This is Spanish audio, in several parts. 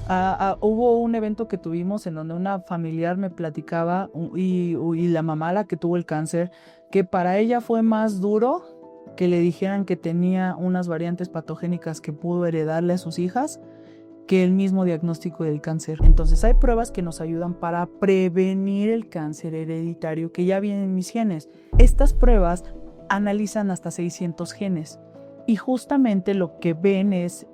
Hubo un evento que tuvimos en donde una familiar me platicaba y la mamá, la que tuvo el cáncer, que para ella fue más duro que le dijeran que tenía unas variantes patogénicas que pudo heredarle a sus hijas que el mismo diagnóstico del cáncer. Entonces hay pruebas que nos ayudan para prevenir el cáncer hereditario que ya viene en mis genes. Estas pruebas analizan hasta 600 genes y justamente lo que ven es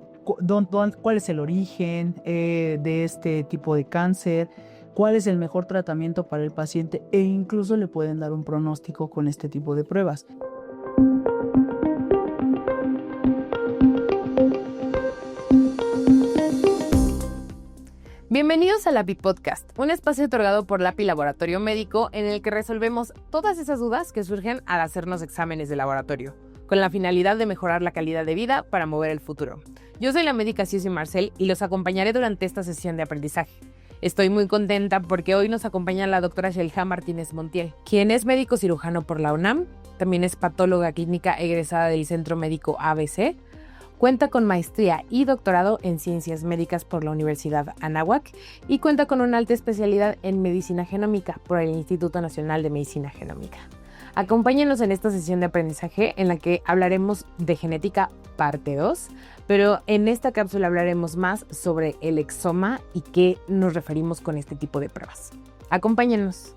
cuál es el origen de este tipo de cáncer, cuál es el mejor tratamiento para el paciente e incluso le pueden dar un pronóstico con este tipo de pruebas. Bienvenidos a LAPI Podcast, un espacio otorgado por LAPI Laboratorio Médico en el que resolvemos todas esas dudas que surgen al hacernos exámenes de laboratorio, con la finalidad de mejorar la calidad de vida para mover el futuro. Yo soy la médica Suzy Marcel y los acompañaré durante esta sesión de aprendizaje. Estoy muy contenta porque hoy nos acompaña la doctora Shelja Martínez Montiel, quien es médico cirujano por la UNAM, también es patóloga clínica egresada del Centro Médico ABC. Cuenta con maestría y doctorado en Ciencias Médicas por la Universidad Anáhuac y cuenta con una alta especialidad en Medicina Genómica por el Instituto Nacional de Medicina Genómica. Acompáñenos en esta sesión de aprendizaje en la que hablaremos de genética parte 2, pero en esta cápsula hablaremos más sobre el exoma y qué nos referimos con este tipo de pruebas. Acompáñenos.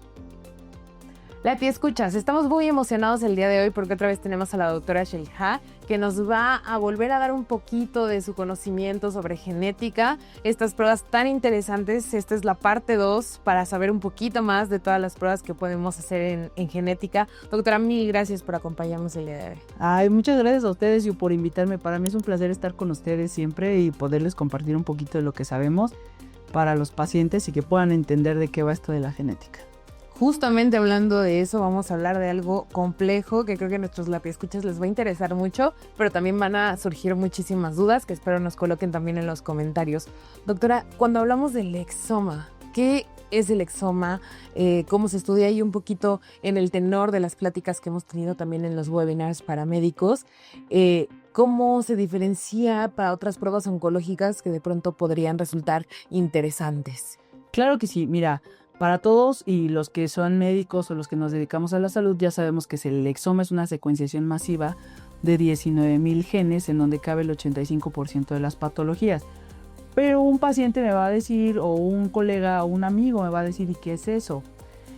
Lati, escuchas, estamos muy emocionados el día de hoy porque otra vez tenemos a la doctora Shelja que nos va a volver a dar un poquito de su conocimiento sobre genética, estas pruebas tan interesantes. Esta es la parte 2 para saber un poquito más de todas las pruebas que podemos hacer en genética. Doctora, mil gracias por acompañarnos el día de hoy. Ay, muchas gracias a ustedes y por invitarme. Para mí es un placer estar con ustedes siempre y poderles compartir un poquito de lo que sabemos para los pacientes y que puedan entender de qué va esto de la genética. Justamente hablando de eso, vamos a hablar de algo complejo que creo que a nuestros lapiescuchas les va a interesar mucho, pero también van a surgir muchísimas dudas que espero nos coloquen también en los comentarios. Doctora, cuando hablamos del exoma, ¿qué es el exoma? ¿Cómo se estudia? Y un poquito en el tenor de las pláticas que hemos tenido también en los webinars para médicos, ¿cómo se diferencia para otras pruebas oncológicas que de pronto podrían resultar interesantes? Claro que sí, mira. Para todos y los que son médicos o los que nos dedicamos a la salud, ya sabemos que el exoma es una secuenciación masiva de 19,000 genes en donde cabe el 85% de las patologías. Pero un paciente me va a decir, o un colega o un amigo me va a decir, ¿y qué es eso?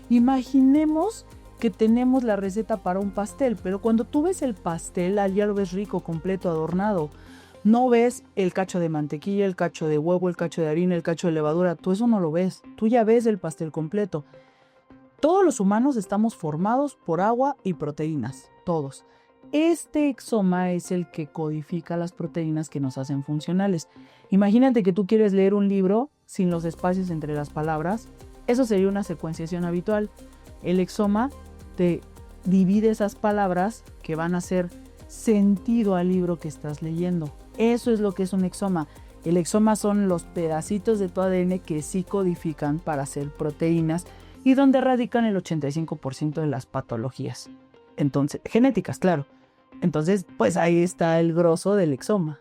Imaginemos que tenemos la receta para un pastel, pero cuando tú ves el pastel, ya lo ves rico, completo, adornado. No ves el cacho de mantequilla, el cacho de huevo, el cacho de harina, el cacho de levadura. Tú eso no lo ves. Tú ya ves el pastel completo. Todos los humanos estamos formados por agua y proteínas. Todos. Este exoma es el que codifica las proteínas que nos hacen funcionales. Imagínate que tú quieres leer un libro sin los espacios entre las palabras. Eso sería una secuenciación habitual. El exoma te divide esas palabras que van a hacer sentido al libro que estás leyendo. Eso es lo que es un exoma. El exoma son los pedacitos de tu ADN que sí codifican para hacer proteínas y donde radican el 85% de las patologías. Entonces, genéticas, claro. Entonces, pues ahí está el grosso del exoma.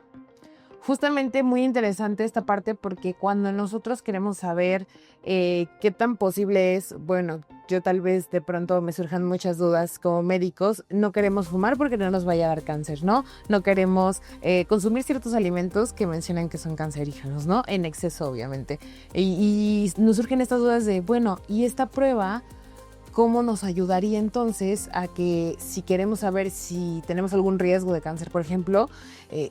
Justamente muy interesante esta parte porque cuando nosotros queremos saber qué tan posible es, bueno, yo tal vez de pronto me surjan muchas dudas como médicos, no queremos fumar porque no nos vaya a dar cáncer, ¿no? No queremos consumir ciertos alimentos que mencionan que son cancerígenos, ¿no? En exceso, obviamente. Y nos surgen estas dudas de, bueno, ¿y esta prueba cómo nos ayudaría entonces a que si queremos saber si tenemos algún riesgo de cáncer, por ejemplo,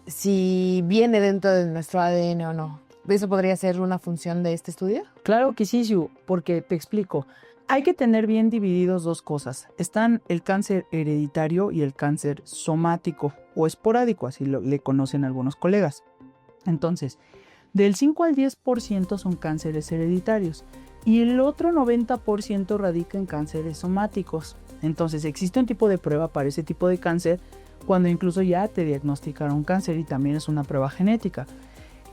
si viene dentro de nuestro ADN o no? ¿Eso podría ser una función de este estudio? Claro que sí, Shu, porque te explico. Hay que tener bien divididos dos cosas. Están el cáncer hereditario y el cáncer somático o esporádico, así le conocen algunos colegas. Entonces, del 5 al 10% son cánceres hereditarios y el otro 90% radica en cánceres somáticos. Entonces, existe un tipo de prueba para ese tipo de cáncer cuando incluso ya te diagnosticaron cáncer y también es una prueba genética.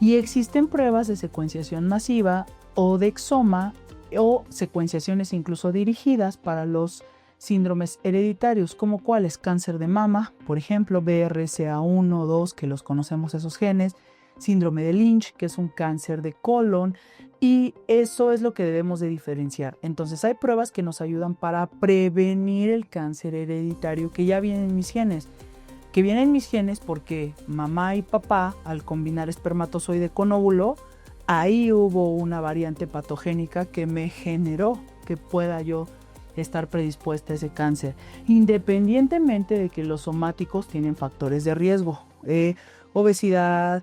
Y existen pruebas de secuenciación masiva o de exoma o secuenciaciones incluso dirigidas para los síndromes hereditarios, como cuáles: cáncer de mama, por ejemplo, BRCA1, 2, que los conocemos esos genes, síndrome de Lynch, que es un cáncer de colon, y eso es lo que debemos de diferenciar. Entonces hay pruebas que nos ayudan para prevenir el cáncer hereditario que ya viene en mis genes. Que viene en mis genes porque mamá y papá, al combinar espermatozoide con óvulo, ahí hubo una variante patogénica que me generó que pueda yo estar predispuesta a ese cáncer, independientemente de que los somáticos tienen factores de riesgo, obesidad,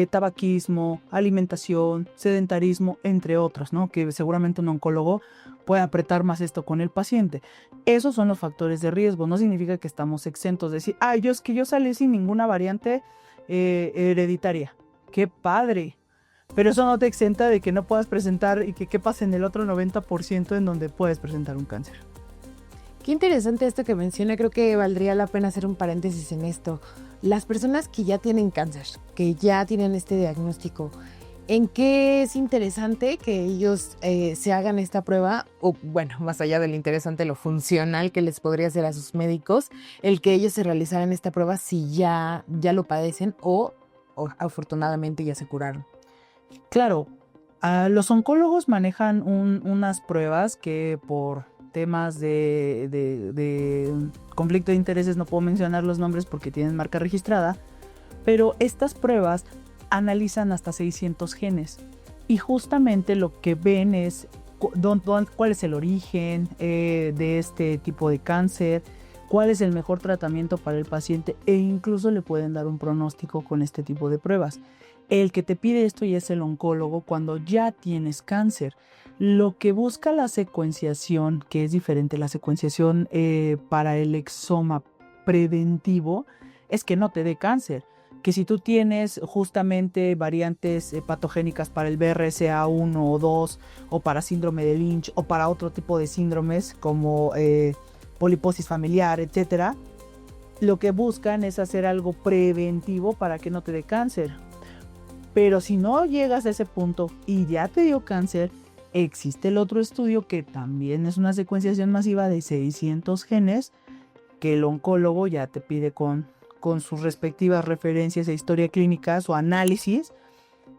tabaquismo, alimentación, sedentarismo, entre otros, ¿no? Que seguramente un oncólogo puede apretar más esto con el paciente. Esos son los factores de riesgo. No significa que estamos exentos de decir, ay, es que yo salí sin ninguna variante hereditaria. ¡Qué padre! Pero eso no te exenta de que no puedas presentar y que qué pasa en el otro 90% en donde puedes presentar un cáncer. Qué interesante esto que menciona, creo que valdría la pena hacer un paréntesis en esto. Las personas que ya tienen cáncer, que ya tienen este diagnóstico, ¿en qué es interesante que ellos se hagan esta prueba? O bueno, más allá del interesante, lo funcional que les podría hacer a sus médicos, el que ellos se realizaran esta prueba si ya lo padecen o afortunadamente ya se curaron. Claro, los oncólogos manejan unas pruebas que por temas de conflicto de intereses no puedo mencionar los nombres porque tienen marca registrada, pero estas pruebas analizan hasta 600 genes y justamente lo que ven es cuál es el origen de este tipo de cáncer, cuál es el mejor tratamiento para el paciente e incluso le pueden dar un pronóstico con este tipo de pruebas. El que te pide esto ya es el oncólogo cuando ya tienes cáncer. Lo que busca la secuenciación, que es diferente, la secuenciación para el exoma preventivo, es que no te dé cáncer. Que si tú tienes justamente variantes patogénicas para el BRCA1 o 2 o para síndrome de Lynch o para otro tipo de síndromes como poliposis familiar, etcétera, lo que buscan es hacer algo preventivo para que no te dé cáncer. Pero si no llegas a ese punto y ya te dio cáncer, existe el otro estudio que también es una secuenciación masiva de 600 genes que el oncólogo ya te pide con sus respectivas referencias e historia clínica, su análisis,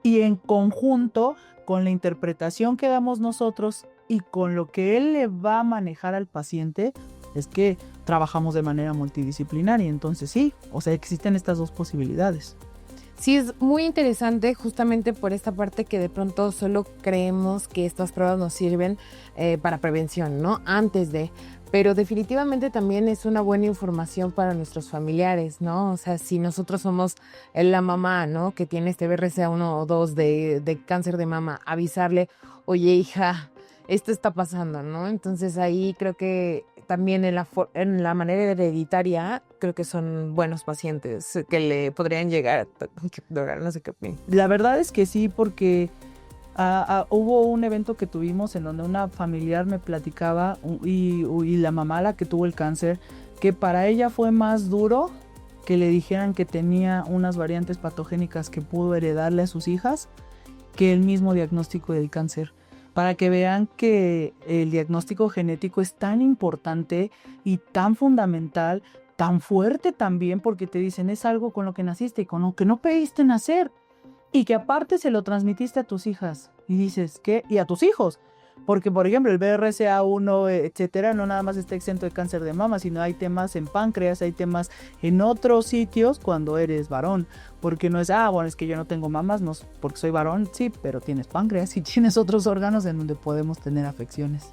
y en conjunto con la interpretación que damos nosotros y con lo que él le va a manejar al paciente, es que trabajamos de manera multidisciplinaria. Entonces sí, o sea, existen estas dos posibilidades. Sí, es muy interesante justamente por esta parte que de pronto solo creemos que estas pruebas nos sirven para prevención, ¿no? Antes de... Pero definitivamente también es una buena información para nuestros familiares, ¿no? O sea, si nosotros somos la mamá, ¿no? Que tiene este BRCA1 o 2 de cáncer de mama, avisarle, oye, hija, esto está pasando, ¿no? Entonces ahí creo que también en la manera hereditaria, creo que son buenos pacientes que le podrían llegar a... No sé qué opinas. La verdad es que sí, porque hubo un evento que tuvimos en donde una familiar me platicaba y la mamá, la que tuvo el cáncer, que para ella fue más duro que le dijeran que tenía unas variantes patogénicas que pudo heredarle a sus hijas que el mismo diagnóstico del cáncer. Para que vean que el diagnóstico genético es tan importante y tan fundamental, tan fuerte también, porque te dicen es algo con lo que naciste y con lo que no pediste nacer. Y que aparte se lo transmitiste a tus hijas. Y dices, ¿qué? Y a tus hijos. Porque, por ejemplo, el BRCA1, etcétera, no nada más está exento de cáncer de mama, sino hay temas en páncreas, hay temas en otros sitios cuando eres varón. Porque no es, bueno, es que yo no tengo mamas, no, porque soy varón, sí, pero tienes páncreas y tienes otros órganos en donde podemos tener afecciones.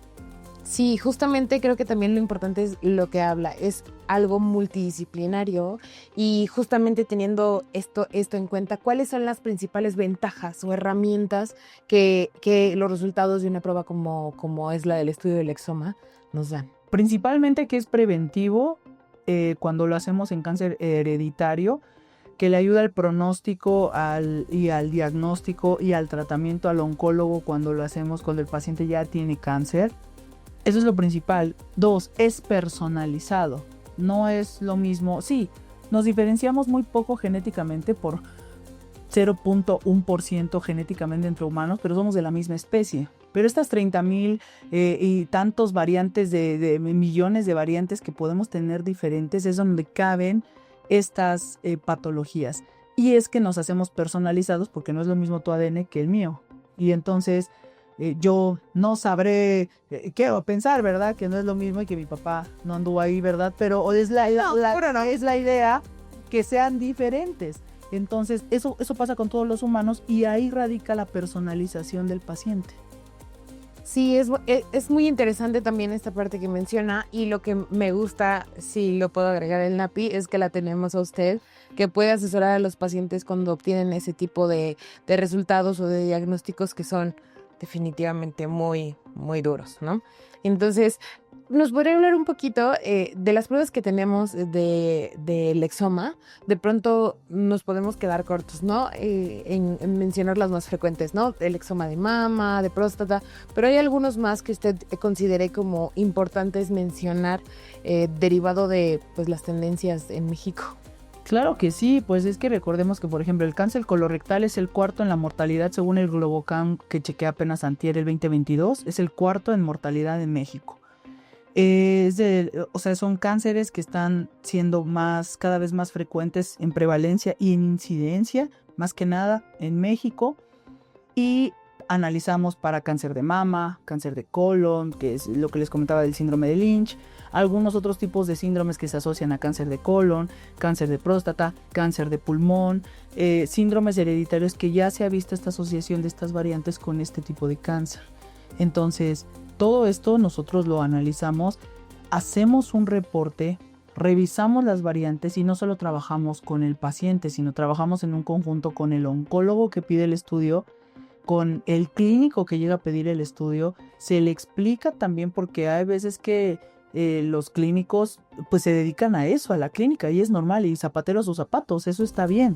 Sí, justamente creo que también lo importante es lo que habla, es algo multidisciplinario y justamente teniendo esto en cuenta, ¿cuáles son las principales ventajas o herramientas que los resultados de una prueba como es la del estudio del exoma nos dan? Principalmente que es preventivo cuando lo hacemos en cáncer hereditario, que le ayuda al pronóstico y al diagnóstico y al tratamiento al oncólogo cuando lo hacemos cuando el paciente ya tiene cáncer. Eso es lo principal. 2, es personalizado. No es lo mismo. Sí, nos diferenciamos muy poco genéticamente por 0.1% genéticamente entre humanos, pero somos de la misma especie. Pero estas 30,000 y tantos variantes de millones de variantes que podemos tener diferentes es donde caben estas patologías. Y es que nos hacemos personalizados porque no es lo mismo tu ADN que el mío. Y entonces yo no sabré, quiero pensar, ¿verdad? Que no es lo mismo y que mi papá no anduvo ahí, ¿verdad? Pero es es la idea que sean diferentes. Entonces eso pasa con todos los humanos y ahí radica la personalización del paciente. Sí, es muy interesante también esta parte que menciona, y lo que me gusta, si lo puedo agregar el NAPI, es que la tenemos a usted, que puede asesorar a los pacientes cuando obtienen ese tipo de resultados o de diagnósticos que son definitivamente muy, muy duros, ¿no? Entonces, ¿nos podría hablar un poquito de las pruebas que tenemos del exoma? De pronto nos podemos quedar cortos, ¿no? En mencionar las más frecuentes, ¿no? El exoma de mama, de próstata, pero hay algunos más que usted considere como importantes mencionar, derivado de, pues, las tendencias en México. Claro que sí, pues es que recordemos que, por ejemplo, el cáncer colorectal es el cuarto en la mortalidad según el Globocam que chequeé apenas antier el 2022, es el cuarto en mortalidad en México. Son cánceres que están siendo cada vez más frecuentes en prevalencia y en incidencia, más que nada en México. Y analizamos para cáncer de mama, cáncer de colon, que es lo que les comentaba del síndrome de Lynch, algunos otros tipos de síndromes que se asocian a cáncer de colon, cáncer de próstata, cáncer de pulmón, síndromes hereditarios que ya se ha visto esta asociación de estas variantes con este tipo de cáncer. Entonces, todo esto nosotros lo analizamos, hacemos un reporte, revisamos las variantes y no solo trabajamos con el paciente, sino trabajamos en un conjunto con el oncólogo que pide el estudio, con el clínico que llega a pedir el estudio. Se le explica también porque hay veces que los clínicos pues se dedican a eso, a la clínica, y es normal, y zapatero a sus zapatos, eso está bien.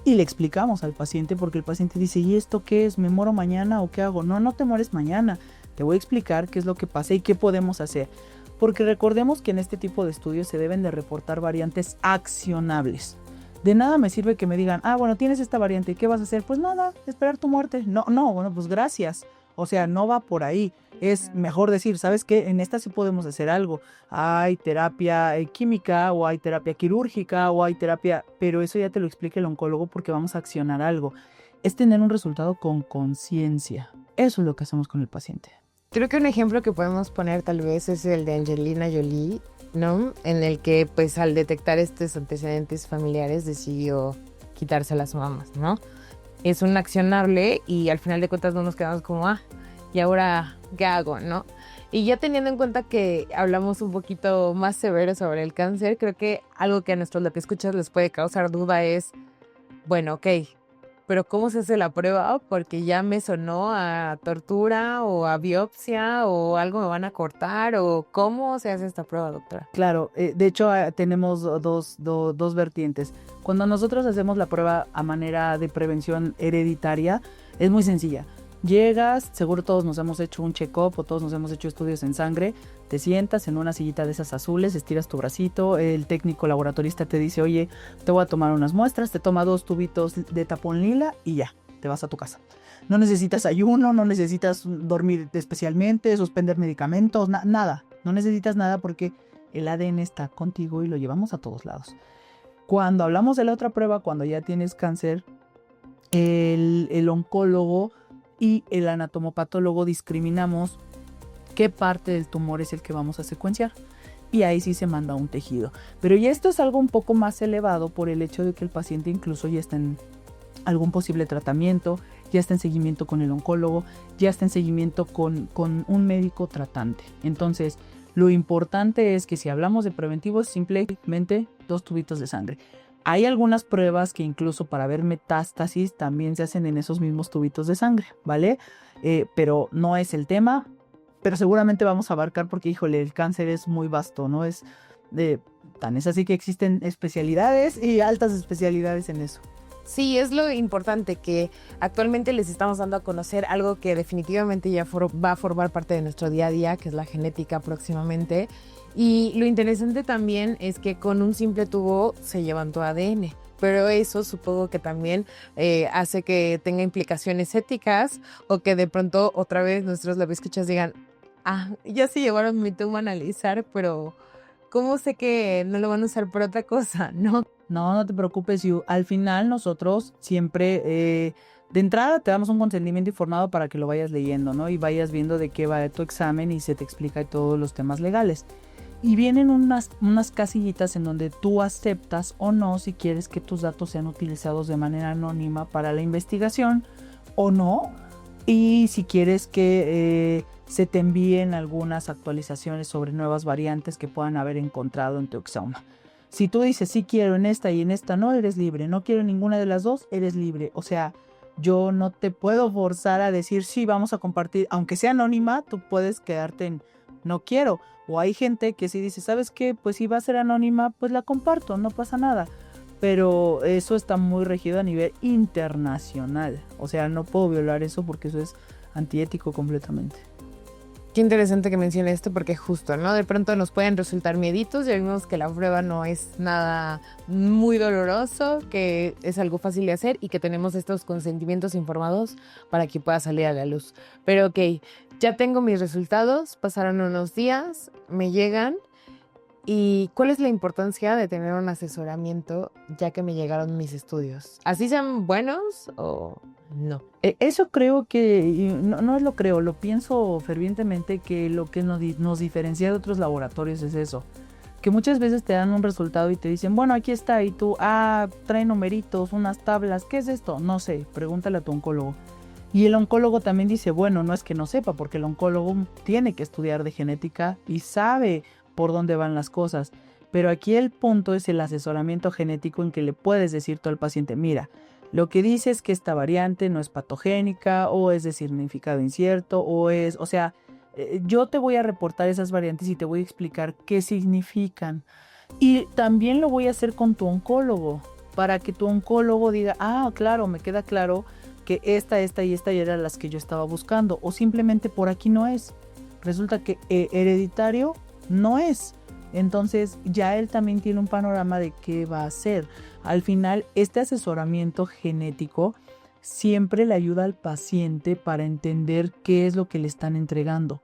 Y le explicamos al paciente porque el paciente dice, ¿y esto qué es? ¿Me muero mañana o qué hago? No, no te mueres mañana. Te voy a explicar qué es lo que pasa y qué podemos hacer. Porque recordemos que en este tipo de estudios se deben de reportar variantes accionables. De nada me sirve que me digan, bueno, tienes esta variante, ¿y qué vas a hacer? Pues nada, esperar tu muerte. No, bueno, pues gracias. O sea, no va por ahí. Es mejor decir, ¿sabes qué? En esta sí podemos hacer algo. Hay terapia química, o hay terapia quirúrgica, o hay terapia... Pero eso ya te lo explica el oncólogo porque vamos a accionar algo. Es tener un resultado con conciencia. Eso es lo que hacemos con el paciente. Creo que un ejemplo que podemos poner tal vez es el de Angelina Jolie, ¿no? En el que, pues, al detectar estos antecedentes familiares decidió quitarse las mamas, ¿no? Es un accionable y al final de cuentas no nos quedamos como, ¿y ahora qué hago, no? Y ya teniendo en cuenta que hablamos un poquito más severo sobre el cáncer, creo que algo que a nuestros lo que escuchas les puede causar duda es, bueno, ok, pero ¿cómo se hace la prueba? Porque ya me sonó a tortura o a biopsia o algo me van a cortar, o ¿cómo se hace esta prueba, doctora? Claro, de hecho tenemos dos vertientes. Cuando nosotros hacemos la prueba a manera de prevención hereditaria, es muy sencilla. Llegas, seguro todos nos hemos hecho un check-up o todos nos hemos hecho estudios en sangre, te sientas en una sillita de esas azules, estiras tu bracito, el técnico laboratorista te dice, oye, te voy a tomar unas muestras, te toma 2 tubitos de tapón lila y ya, te vas a tu casa. No necesitas ayuno, no necesitas dormir especialmente, suspender medicamentos, nada. No necesitas nada porque el ADN está contigo y lo llevamos a todos lados. Cuando hablamos de la otra prueba, cuando ya tienes cáncer, el oncólogo y el anatomopatólogo discriminamos qué parte del tumor es el que vamos a secuenciar. Y ahí sí se manda un tejido. Pero ya esto es algo un poco más elevado por el hecho de que el paciente incluso ya está en algún posible tratamiento, ya está en seguimiento con el oncólogo, ya está en seguimiento con un médico tratante. Entonces, lo importante es que si hablamos de preventivos, simplemente 2 tubitos de sangre. Hay algunas pruebas que incluso para ver metástasis también se hacen en esos mismos tubitos de sangre, ¿vale? Pero no es el tema, pero seguramente vamos a abarcar porque, híjole, el cáncer es muy vasto, ¿no? Es así que existen especialidades y altas especialidades en eso. Sí, es lo importante que actualmente les estamos dando a conocer algo que definitivamente ya va a formar parte de nuestro día a día, que es la genética próximamente. Y lo interesante también es que con un simple tubo se llevan tu ADN. Pero eso supongo que también hace que tenga implicaciones éticas, o que de pronto otra vez nuestros escuchas digan, ya se llevaron mi tubo a analizar, pero ¿cómo sé que no lo van a usar por otra cosa? ¿No? No te preocupes, Yu. Al final nosotros siempre, de entrada te damos un consentimiento informado para que lo vayas leyendo, ¿no? Y vayas viendo de qué va tu examen y se te explica todos los temas legales. Y vienen unas casillitas en donde tú aceptas o no si quieres que tus datos sean utilizados de manera anónima para la investigación o no. Y si quieres que se te envíen algunas actualizaciones sobre nuevas variantes que puedan haber encontrado en tu exoma. Si tú dices sí quiero en esta y en esta no, eres libre. No quiero ninguna de las dos, eres libre. O sea, yo no te puedo forzar a decir sí, vamos a compartir. Aunque sea anónima, tú puedes quedarte en no quiero. O hay gente que sí dice, ¿sabes qué? Pues si va a ser anónima, pues la comparto, no pasa nada. Pero eso está muy regido a nivel internacional. O sea, no puedo violar eso porque eso es antiético completamente. Qué interesante que mencione esto porque justo, ¿no? De pronto nos pueden resultar mieditos, ya vimos que la prueba no es nada muy doloroso, que es algo fácil de hacer y que tenemos estos consentimientos informados para que pueda salir a la luz. Pero ok, ya tengo mis resultados, pasaron unos días, me llegan. ¿Y cuál es la importancia de tener un asesoramiento ya que me llegaron mis estudios? ¿Así sean buenos o no? Eso creo que, no lo creo, lo pienso fervientemente que lo que nos diferencia de otros laboratorios es eso. Que muchas veces te dan un resultado y te dicen, bueno, aquí está, y tú, trae numeritos, unas tablas, ¿qué es esto? No sé, pregúntale a tu oncólogo. Y el oncólogo también dice, bueno, no es que no sepa, porque el oncólogo tiene que estudiar de genética y sabe por dónde van las cosas. Pero aquí el punto es el asesoramiento genético en que le puedes decir tú al paciente, mira, lo que dice es que esta variante no es patogénica o es de significado incierto o sea, yo te voy a reportar esas variantes y te voy a explicar qué significan. Y también lo voy a hacer con tu oncólogo para que tu oncólogo diga, claro, me queda claro que esta y esta eran las que yo estaba buscando o simplemente por aquí no es. Resulta que hereditario no es. Entonces ya él también tiene un panorama de qué va a hacer. Al final, este asesoramiento genético siempre le ayuda al paciente para entender qué es lo que le están entregando.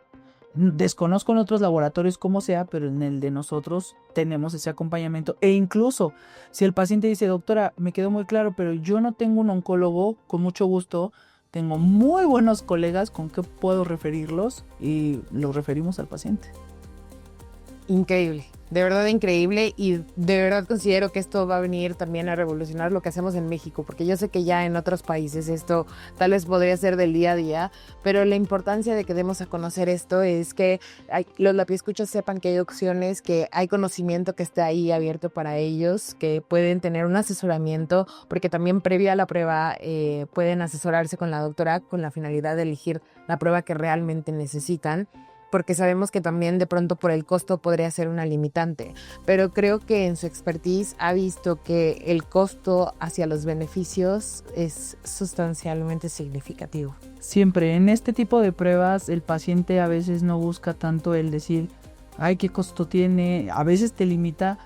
Desconozco en otros laboratorios cómo sea, pero en el de nosotros tenemos ese acompañamiento. E incluso si el paciente dice, doctora, me quedó muy claro, pero yo no tengo un oncólogo, con mucho gusto, tengo muy buenos colegas con que puedo referirlos y los referimos al paciente. Increíble, de verdad increíble, y de verdad considero que esto va a venir también a revolucionar lo que hacemos en México, porque yo sé que ya en otros países esto tal vez podría ser del día a día, pero la importancia de que demos a conocer esto es que los lapiescuchos sepan que hay opciones, que hay conocimiento que está ahí abierto para ellos, que pueden tener un asesoramiento, porque también previo a la prueba pueden asesorarse con la doctora con la finalidad de elegir la prueba que realmente necesitan, porque sabemos que también de pronto por el costo podría ser una limitante, pero creo que en su expertise ha visto que el costo hacia los beneficios es sustancialmente significativo. Siempre en este tipo de pruebas el paciente a veces no busca tanto el decir, qué costo tiene, a veces te limita.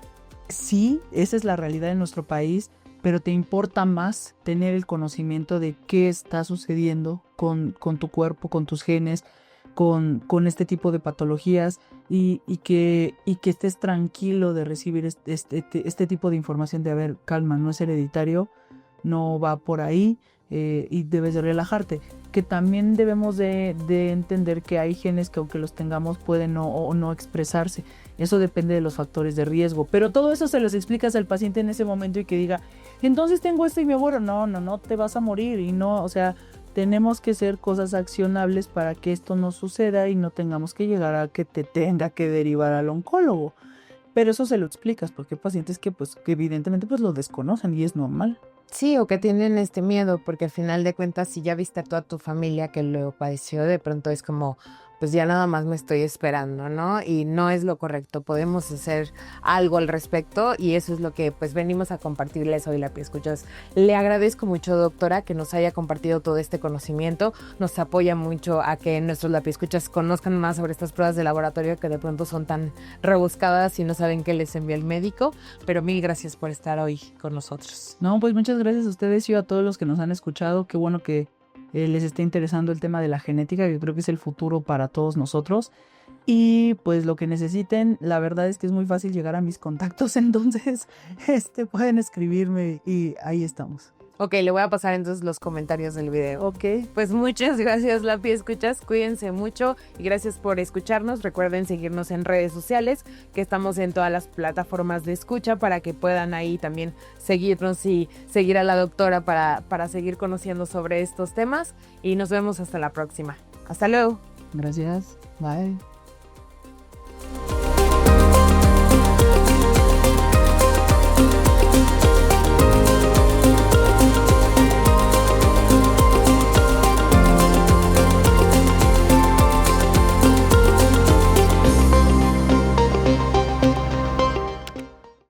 Sí, esa es la realidad de nuestro país, pero te importa más tener el conocimiento de qué está sucediendo con tu cuerpo, con tus genes, con este tipo de patologías y que estés tranquilo de recibir este tipo de información de, a ver, calma, no es hereditario, no va por ahí y debes de relajarte. Que también debemos de entender que hay genes que aunque los tengamos pueden no expresarse. Eso depende de los factores de riesgo. Pero todo eso se los explicas al paciente en ese momento y que diga, entonces tengo esto y me muero. No, te vas a morir. Y no, o sea, tenemos que hacer cosas accionables para que esto no suceda y no tengamos que llegar a que te tenga que derivar al oncólogo. Pero eso se lo explicas porque hay pacientes que evidentemente lo desconocen y es normal. Sí, o que tienen este miedo, porque al final de cuentas, si ya viste a toda tu familia que lo padeció, de pronto es como, pues ya nada más me estoy esperando, ¿no? Y no es lo correcto, podemos hacer algo al respecto y eso es lo que pues venimos a compartirles hoy, Lapiescuchas. Le agradezco mucho, doctora, que nos haya compartido todo este conocimiento, nos apoya mucho a que nuestros Lapiescuchas conozcan más sobre estas pruebas de laboratorio que de pronto son tan rebuscadas y no saben qué les envía el médico, pero mil gracias por estar hoy con nosotros. No, pues muchas gracias a ustedes y a todos los que nos han escuchado, qué bueno que les está interesando el tema de la genética, yo creo que es el futuro para todos nosotros. Y pues lo que necesiten, la verdad es que es muy fácil llegar a mis contactos, entonces pueden escribirme y ahí estamos. Ok, le voy a pasar entonces los comentarios del video. Ok. Pues muchas gracias, Lapi Escuchas. Cuídense mucho y gracias por escucharnos. Recuerden seguirnos en redes sociales, que estamos en todas las plataformas de escucha para que puedan ahí también seguirnos y seguir a la doctora para seguir conociendo sobre estos temas. Y nos vemos hasta la próxima. Hasta luego. Gracias. Bye.